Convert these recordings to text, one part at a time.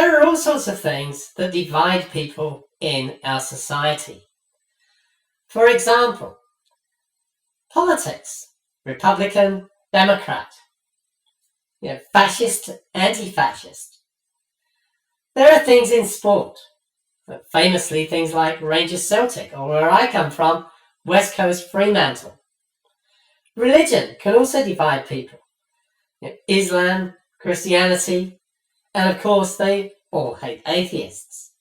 there are all sorts of things that divide people in our society. For example, politics, Republican, Democrat, fascist, anti-fascist. There are things in sport, famously things like Rangers Celtic, or where I come from, West Coast Fremantle. Religion can also divide people. Islam, Christianity, and of course they all hate atheists.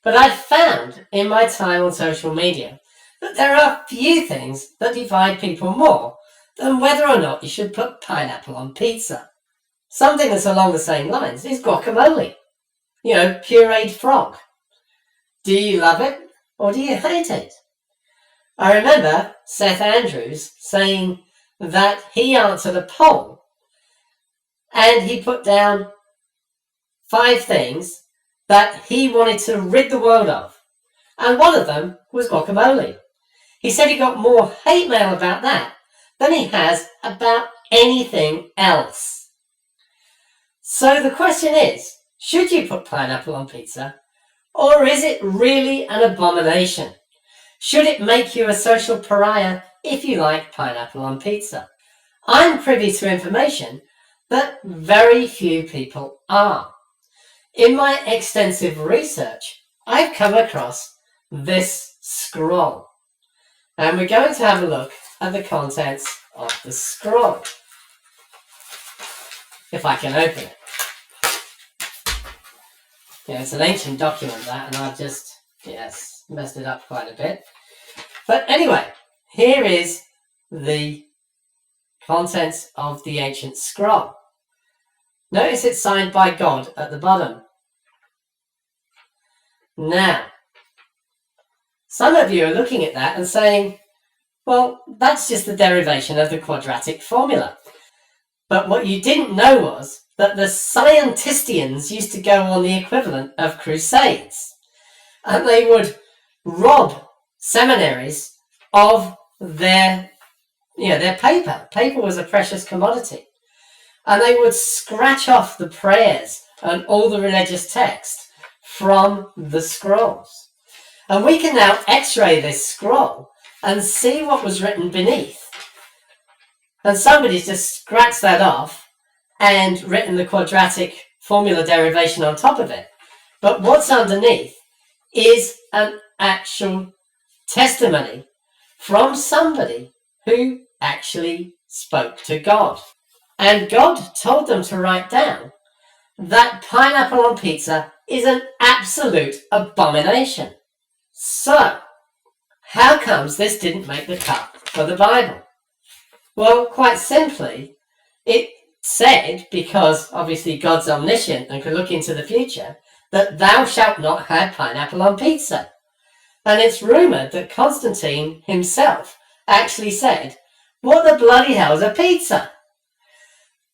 But I've found in my time on social media that there are few things that divide people more than whether or not you should put pineapple on pizza. Something that's along the same lines is guacamole. Pureed frog. Do you love it or do you hate it? I remember Seth Andrews saying that he answered a poll and he put down 5 things that he wanted to rid the world of. And one of them was guacamole. He said he got more hate mail about that than he has about anything else. So the question is, should you put pineapple on pizza? Or is it really an abomination? Should it make you a social pariah if you like pineapple on pizza? I'm privy to information that very few people are. In my extensive research, I've come across this scroll. And we're going to have a look at the contents of the scroll. If I can open it. It's an ancient document, that, and I've just, messed it up quite a bit. But anyway, here is the contents of the ancient scroll. Notice it's signed by God at the bottom. Now, some of you are looking at that and saying, well, that's just the derivation of the quadratic formula. But what you didn't know was that the scientistians used to go on the equivalent of crusades. And they would rob seminaries of their paper. Paper was a precious commodity. And they would scratch off the prayers and all the religious text from the scrolls. And we can now x-ray this scroll and see what was written beneath. And somebody's just scratched that off and written the quadratic formula derivation on top of it. But what's underneath is an actual testimony from somebody who actually spoke to God. And God told them to write down that pineapple on pizza is an absolute abomination. So, how comes this didn't make the cut for the Bible? Well, quite simply, it said, because obviously God's omniscient and can look into the future, that thou shalt not have pineapple on pizza. And it's rumoured that Constantine himself actually said, what the bloody hell's a pizza?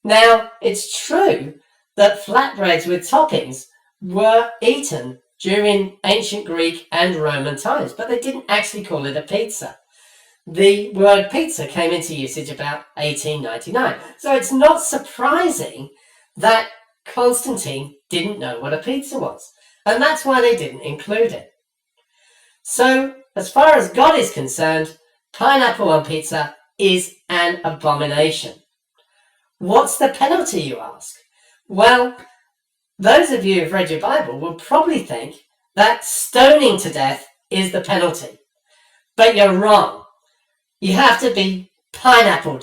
Now, it's true that flatbreads with toppings were eaten during ancient Greek and Roman times, but they didn't actually call it a pizza. The word pizza came into usage about 1899. So it's not surprising that Constantine didn't know what a pizza was. And that's why they didn't include it. So, as far as God is concerned, pineapple on pizza is an abomination. What's the penalty, you ask? Well, those of you who've read your Bible will probably think that stoning to death is the penalty. But you're wrong. You have to be pineappled